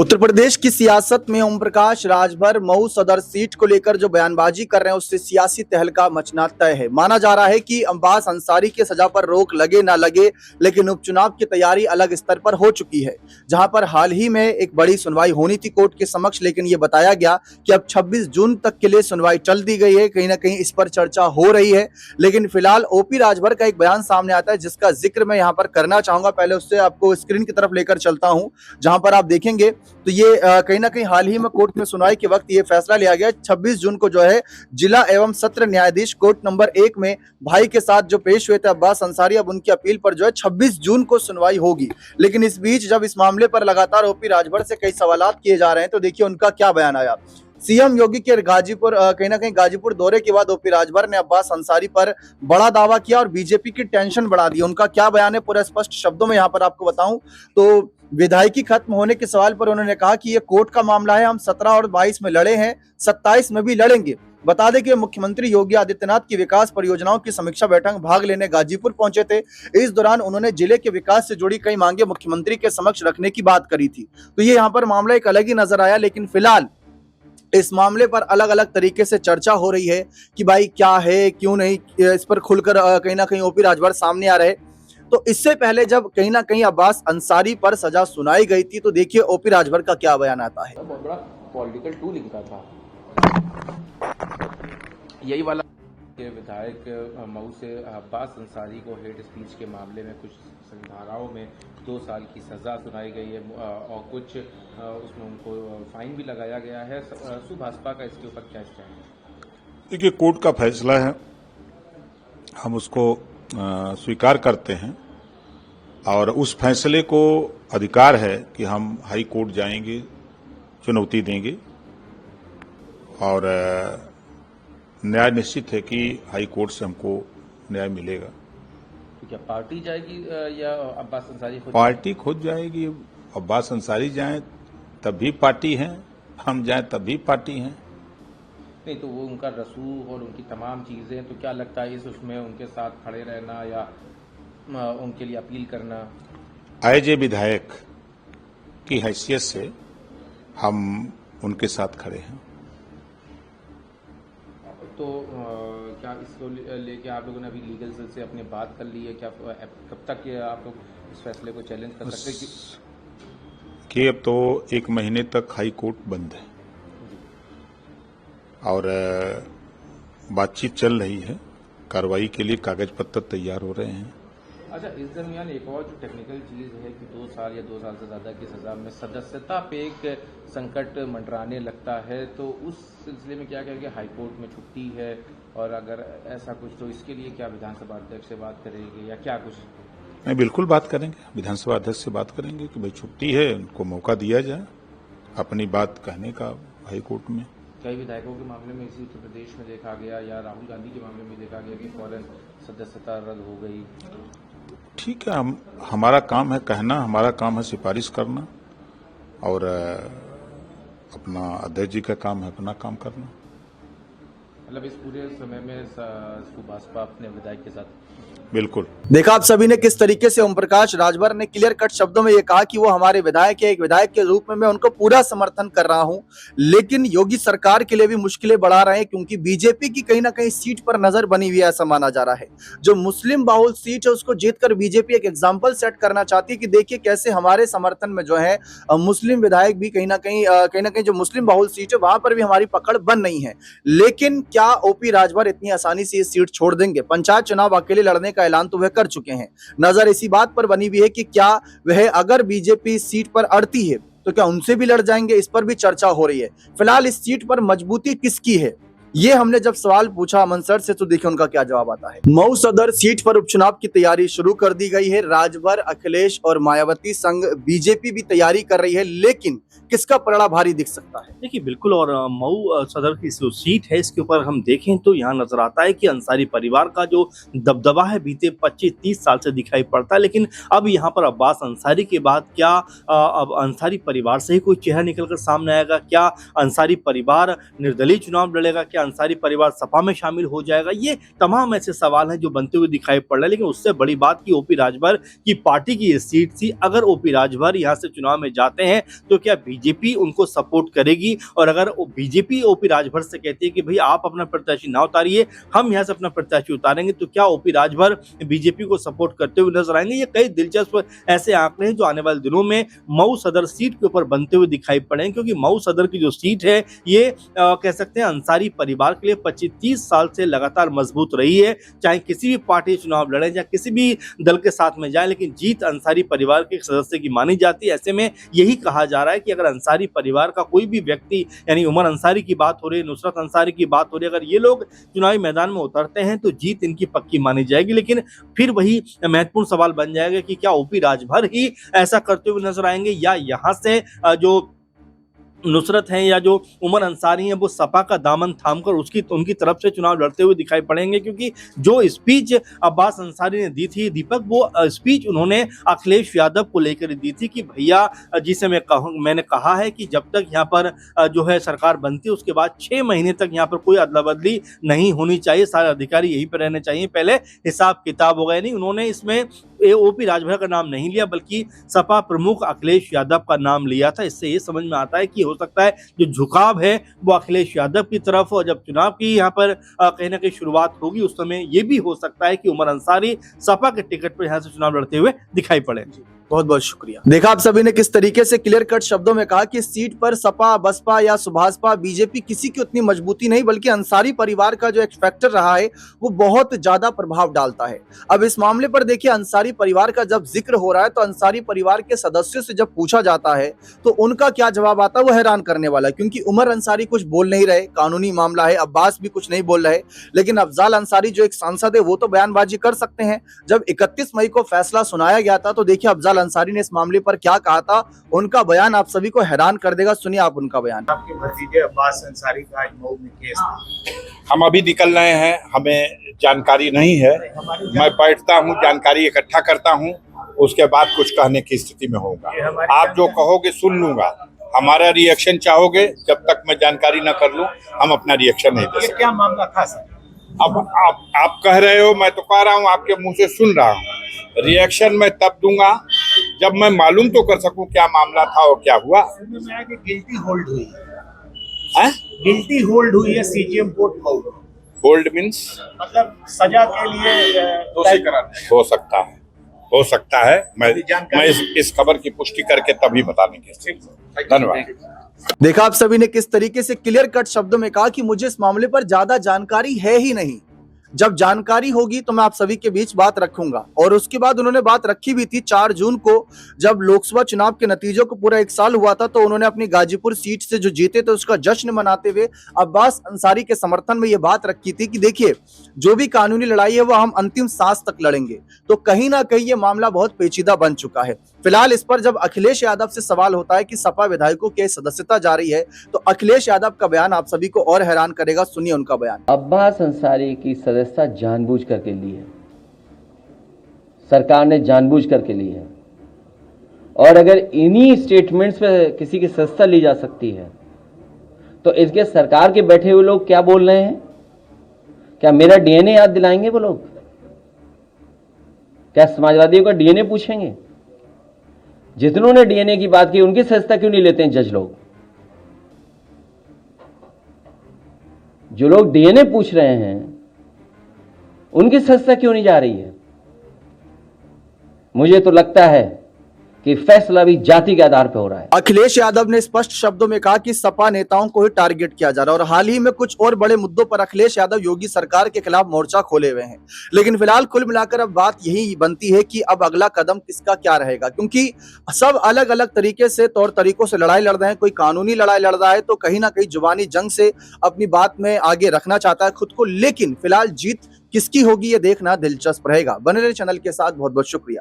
उत्तर प्रदेश की सियासत में ओम प्रकाश राजभर मऊ सदर सीट को लेकर जो बयानबाजी कर रहे हैं उससे सियासी तहलका मचना तय है। माना जा रहा है कि अब्बास अंसारी के सजा पर रोक लगे ना लगे, लेकिन उपचुनाव की तैयारी अलग स्तर पर हो चुकी है, जहां पर हाल ही में एक बड़ी सुनवाई होनी थी कोर्ट के समक्ष, लेकिन ये बताया गया कि अब 26 जून तक के लिए सुनवाई चल दी गई है। कहीं ना कहीं इस पर चर्चा हो रही है, लेकिन फिलहाल ओपी राजभर का एक बयान सामने आता है जिसका जिक्र मैं यहाँ पर करना चाहूंगा। पहले उससे आपको स्क्रीन की तरफ लेकर चलता हूँ, जहां पर आप देखेंगे तो ये कहीं ना कहीं हाल ही में कोर्ट में सुनवाई के वक्त ये फैसला लिया गया। 26 जून को जो है जिला एवं सत्र न्यायाधीश कोर्ट नंबर 1 में भाई के साथ जो पेश हुए थे अब्बास अंसारी, अब उनकी अपील पर जो है 26 जून को सुनवाई होगी। लेकिन इस बीच जब इस मामले पर लगातार ओपी राजभर से कई सवालात किए जा रहे हैं, तो देखिए उनका क्या बयान आया। सीएम योगी के गाजीपुर कहीं ना कहीं गाजीपुर दौरे के बाद ओपी राजभर ने अब्बास अंसारी पर बड़ा दावा किया और बीजेपी की टेंशन बढ़ा दी। उनका क्या बयान है पूरा स्पष्ट शब्दों में यहाँ पर आपको बताऊं तो विधायकी खत्म होने के सवाल पर उन्होंने कहा कि यह कोर्ट का मामला है, हम 17 और 22 में लड़े हैं, 27 में भी लड़ेंगे। बता दें कि मुख्यमंत्री योगी आदित्यनाथ की विकास परियोजनाओं की समीक्षा बैठक में भाग लेने गाजीपुर पहुंचे थे। इस दौरान उन्होंने जिले के विकास से जुड़ी कई मांगे मुख्यमंत्री के समक्ष रखने की बात करी थी। तो ये यहाँ पर मामला एक अलग ही नजर आया, लेकिन फिलहाल इस मामले पर अलग अलग तरीके से चर्चा हो रही है कि भाई क्या है क्यों नहीं, इस पर खुलकर कहीं ना कहीं ओपी राजभर सामने आ रहे। तो इससे पहले जब कहीं ना कहीं अब्बास अंसारी पर सजा सुनाई गई थी, तो देखिए ओपी राजभर का क्या बयान आता है। बहुत बड़ा पॉलिटिकल टूल इनका था, यही वाला विधायक मऊ से अब्बास अंसारी को हेड स्पीच के मामले में कुछ धाराओं में 2 साल की सजा सुनाई गई है और कुछ उसमें उनको फाइन भी लगाया गया है। भाजपा का इसके ऊपर क्या स्टैंड है? देखिए, कोर्ट का फैसला है, हम उसको स्वीकार करते हैं और उस फैसले को अधिकार है कि हम हाई कोर्ट जाएंगे, चुनौती देंगे और न्याय निश्चित है कि हाई कोर्ट से हमको न्याय मिलेगा। तो क्या पार्टी जाएगी या अब्बास अंसारी खुद? पार्टी खुद जाएगी। अब्बास अंसारी जाएं तब भी पार्टी है, हम जाएं तब भी पार्टी हैं। नहीं तो वो उनका रसूख और उनकी तमाम चीजें, तो क्या लगता है इस उसमें उनके साथ खड़े रहना या उनके लिए अपील करना? एज ए विधायक की हैसियत से हम उनके साथ खड़े हैं। तो क्या इसको लेके आप लोगों ने अभी लीगल सेल से अपनी बात कर ली है? क्या कब तक ये आप लोग इस फैसले को चैलेंज कर सकते हैं कि अब तो 1 महीने तक हाई कोर्ट बंद है और बातचीत चल रही है, कार्रवाई के लिए कागज पत्र तैयार हो रहे हैं। अच्छा, इस दरमियान एक और जो टेक्निकल चीज है कि 2 साल या 2 साल से ज्यादा की सजा में सदस्यता पे एक संकट मंडराने लगता है, तो उस सिलसिले में क्या कहेंगे? हाईकोर्ट में छुट्टी है और अगर ऐसा कुछ, तो इसके लिए क्या विधानसभा अध्यक्ष से बात करेंगे या क्या कुछ? नहीं, बिल्कुल बात करेंगे, विधानसभा अध्यक्ष से बात करेंगे कि भाई छुट्टी है, उनको मौका दिया जाए अपनी बात कहने का हाईकोर्ट में। कई विधायकों के मामले में इसी उत्तर प्रदेश में देखा गया या राहुल गांधी के मामले में देखा गया कि फौरन सदस्यता रद्द हो गई। ठीक है, हमारा काम है कहना, हमारा काम है सिफारिश करना और अपना अध्यक्ष जी का काम है अपना काम करना। मतलब इस पूरे समय में भाजपा अपने विधायक के साथ बिल्कुल। देखा आप सभी ने किस तरीके से ओम प्रकाश राजभर ने क्लियर कट शब्दों में ये कहा कि वो हमारे विधायक है, एक विधायक के रूप में मैं उनको पूरा समर्थन कर रहा हूं, लेकिन योगी सरकार के लिए भी मुश्किलें बढ़ा रहे हैं क्योंकि बीजेपी की कहीं ना कहीं सीट पर नजर बनी हुई है, ऐसा माना जा रहा है। जो मुस्लिम बाहुल सीट है उसको जीतकर बीजेपी एक एग्जाम्पल सेट करना चाहती है कि देखिए कैसे हमारे समर्थन में जो है मुस्लिम विधायक भी कहीं ना कहीं जो मुस्लिम बाहुल सीट है वहां पर भी हमारी पकड़ बन नहीं है। लेकिन क्या ओपी राजभर इतनी आसानी से ये सीट छोड़ देंगे? पंचायत चुनाव अकेले लड़ने का ऐलान तो वह कर चुके हैं। नजर इसी बात पर बनी हुई है कि क्या वह अगर बीजेपी सीट पर अड़ती है तो क्या उनसे भी लड़ जाएंगे, इस पर भी चर्चा हो रही है। फिलहाल इस सीट पर मजबूती किसकी है, ये हमने जब सवाल पूछा अमन सर से, तो देखिए उनका क्या जवाब आता है। मऊ सदर सीट पर उपचुनाव की तैयारी शुरू कर दी गई है। राजभर, अखिलेश और मायावती संग बीजेपी भी तैयारी कर रही है, लेकिन किसका पलड़ा भारी दिख सकता है? देखिए बिल्कुल, और मऊ सदर की जो सीट है इसके ऊपर हम देखें तो यहाँ नजर आता है कि अंसारी परिवार का जो दबदबा है बीते 25-30 साल से दिखाई पड़ता है, लेकिन अब यहाँ पर अब्बास अंसारी के बाद क्या अब अंसारी परिवार से ही कोई चेहरा निकलकर सामने आएगा? क्या अंसारी परिवार निर्दलीय चुनाव लड़ेगा? क्या क्या अंसारी परिवार सपा में शामिल हो जाएगा? ये तमाम ऐसे सवाल हैं जो बनते हुए दिखाई पड़ रहे हैं। लेकिन उससे बड़ी बात कि ओपी राजभर की पार्टी की ये सीट थी, अगर ओपी राजभर यहाँ से चुनाव में जाते हैं तो क्या बीजेपी उनको सपोर्ट करेगी? और अगर बीजेपी ओपी राजभर से कहती है कि भाई आप अपना प्रत्याशी ना उतारिए, हम यहाँ से अपना प्रत्याशी उतारेंगे, तो क्या ओपी राजभर बीजेपी को सपोर्ट करते हुए नजर आएंगे? ये कई दिलचस्प ऐसे आंकड़े हैं जो आने वाले दिनों में मऊ सदर सीट के ऊपर बनते हुए दिखाई पड़े हैं, क्योंकि मऊ सदर की जो सीट है ये कह सकते हैं अंसारी परिवार के लिए 25-30 साल से लगातार मजबूत रही है। चाहे किसी भी पार्टी चुनाव लड़े या किसी भी दल के साथ में जाए, लेकिन जीत अंसारी परिवार के सदस्य की मानी जाती है। ऐसे में यही कहा जा रहा है कि अगर अंसारी परिवार का कोई भी व्यक्ति, यानी उमर अंसारी की बात हो रही है, नुसरत अंसारी की बात हो रही है, अगर ये लोग चुनावी मैदान में उतरते हैं तो जीत इनकी पक्की मानी जाएगी। लेकिन फिर वही महत्वपूर्ण सवाल बन जाएगा कि क्या ओपी राजभर ही ऐसा करते हुए नजर आएंगे, या यहाँ से जो नुसरत हैं या जो उमर अंसारी हैं वो सपा का दामन थामकर उनकी तरफ से चुनाव लड़ते हुए दिखाई पड़ेंगे। क्योंकि जो स्पीच अब्बास अंसारी ने दी थी दीपक, वो स्पीच उन्होंने अखिलेश यादव को लेकर दी थी कि भैया, जिसे मैंने कहा है कि जब तक यहाँ पर जो है सरकार बनती है उसके बाद 6 महीने तक यहाँ पर कोई अदला बदली नहीं होनी चाहिए, सारे अधिकारी यहीं पर रहने चाहिए, पहले हिसाब किताब हो गया। नहीं, उन्होंने इसमें ओपी राजभर का नाम नहीं लिया बल्कि सपा प्रमुख अखिलेश यादव का नाम लिया था। इससे ये समझ में आता है कि हो सकता है जो झुकाव है वो अखिलेश यादव की तरफ, और जब चुनाव की यहाँ पर कहीं ना कहीं शुरुआत होगी उस समय ये भी हो सकता है कि उमर अंसारी सपा के टिकट पर यहाँ से चुनाव लड़ते हुए दिखाई पड़े। बहुत बहुत शुक्रिया। देखा आप सभी ने किस तरीके से क्लियर कट शब्दों में कहा कि इस सीट पर सपा, बसपा या सुभाषपा, बीजेपी किसी की उतनी मजबूती नहीं, बल्कि अंसारी परिवार का जो एक फैक्टर रहा है वो बहुत ज्यादा प्रभाव डालता है। अब इस मामले पर देखिए, अंसारी परिवार का जब जिक्र हो रहा है तो अंसारी परिवार के सदस्यों से जब पूछा जाता है तो उनका क्या जवाब आता है वो हैरान करने वाला है। क्योंकि उमर अंसारी कुछ बोल नहीं रहे, कानूनी मामला है, अब्बास भी कुछ नहीं बोल रहे, लेकिन अफजाल अंसारी जो एक सांसद है वो तो बयानबाजी कर सकते हैं। जब 31 मई को फैसला सुनाया गया था तो देखिए अफजाल अंसारी ने इस मामले पर क्या कहा था, उनका बयान आप सभी को हैरान कर देगा। सुनिए आप उनका बयान। आपके भतीजे अब्बास अंसारी का आज मऊ में केस था। हम अभी निकल रहे हैं, हमें जानकारी नहीं है। मैं बैठता हूँ, जानकारी इकट्ठा करता हूँ, उसके बाद कुछ कहने की स्थिति में होगा। आप जो कहोगे सुन लूंगा, हमारा रिएक्शन चाहोगे, जब तक मैं जानकारी न कर लूं हम अपना रिएक्शन नहीं दे सकते। क्या मामला था सर? अब आप कह रहे हो, मैं तो कह रहा हूँ, आपके मुंह से सुन रहा हूँ। रिएक्शन मैं तब दूंगा जब मैं मालूम तो कर सकूं क्या मामला था और क्या हुआ। में आया कि गिल्टी होल्ड हुई है, गिल्टी होल्ड हुई है CGM court Mau. Hold means मतलब सजा के लिए दोषी करार हो सकता है। मैं इस खबर की पुष्टि करके तभी बताने के। धन्यवाद। देखा आप सभी ने किस तरीके से क्लियर कट शब्दों में कहा कि मुझे इस मामले पर ज्यादा जानकारी है ही नहीं, जब जानकारी होगी तो मैं आप सभी के बीच बात रखूंगा। और उसके बाद उन्होंने बात रखी भी थी 4 जून को, जब लोकसभा चुनाव के नतीजों को पूरा 1 साल हुआ था, तो उन्होंने अपनी गाजीपुर सीट से जो जीते थे उसका जश्न मनाते हुए अब्बास अंसारी के समर्थन में ये बात रखी थी कि देखिए जो भी कानूनी लड़ाई है वो हम अंतिम सांस तक लड़ेंगे। तो कहीं ना कहीं ये मामला बहुत पेचीदा बन चुका है। फिलहाल इस पर जब अखिलेश यादव से सवाल होता है कि सपा विधायकों की सदस्यता जारी है, तो अखिलेश यादव का बयान आप सभी को और हैरान करेगा। सुनिए उनका बयान। अब्बास अंसारी की सदस्यता जानबूझ करके ली है, सरकार ने जानबूझ करके ली है। और अगर इन्हीं स्टेटमेंट्स पे किसी की सदस्यता ली जा सकती है तो इसके सरकार के बैठे हुए लोग क्या बोल रहे हैं? क्या मेरा डीएनए याद दिलाएंगे वो लोग? क्या समाजवादियों का डीएनए पूछेंगे? जितनों ने डीएनए की बात की उनकी सदस्यता क्यों नहीं लेते हैं जज लोग? जो लोग डीएनए पूछ रहे हैं उनकी सदस्यता क्यों नहीं जा रही है? मुझे तो लगता है कि फैसला भी जाति के आधार पर हो रहा है। अखिलेश यादव ने स्पष्ट शब्दों में कहा कि सपा नेताओं को ही टारगेट किया जा रहा है और हाल ही में कुछ और बड़े मुद्दों पर अखिलेश यादव योगी सरकार के खिलाफ मोर्चा खोले हुए हैं। लेकिन फिलहाल कुल मिलाकर अब बात यही बनती है कि अब अगला कदम किसका क्या रहेगा, क्योंकि सब अलग अलग तरीके से तौर तरीकों से लड़ाई लड़ रहे हैं। कोई कानूनी लड़ाई लड़ रहा है तो कहीं ना कहीं जुबानी जंग से अपनी बात में आगे रखना चाहता है खुद को। लेकिन फिलहाल जीत किसकी होगी ये देखना दिलचस्प रहेगा। बने रहे चैनल के साथ। बहुत बहुत शुक्रिया।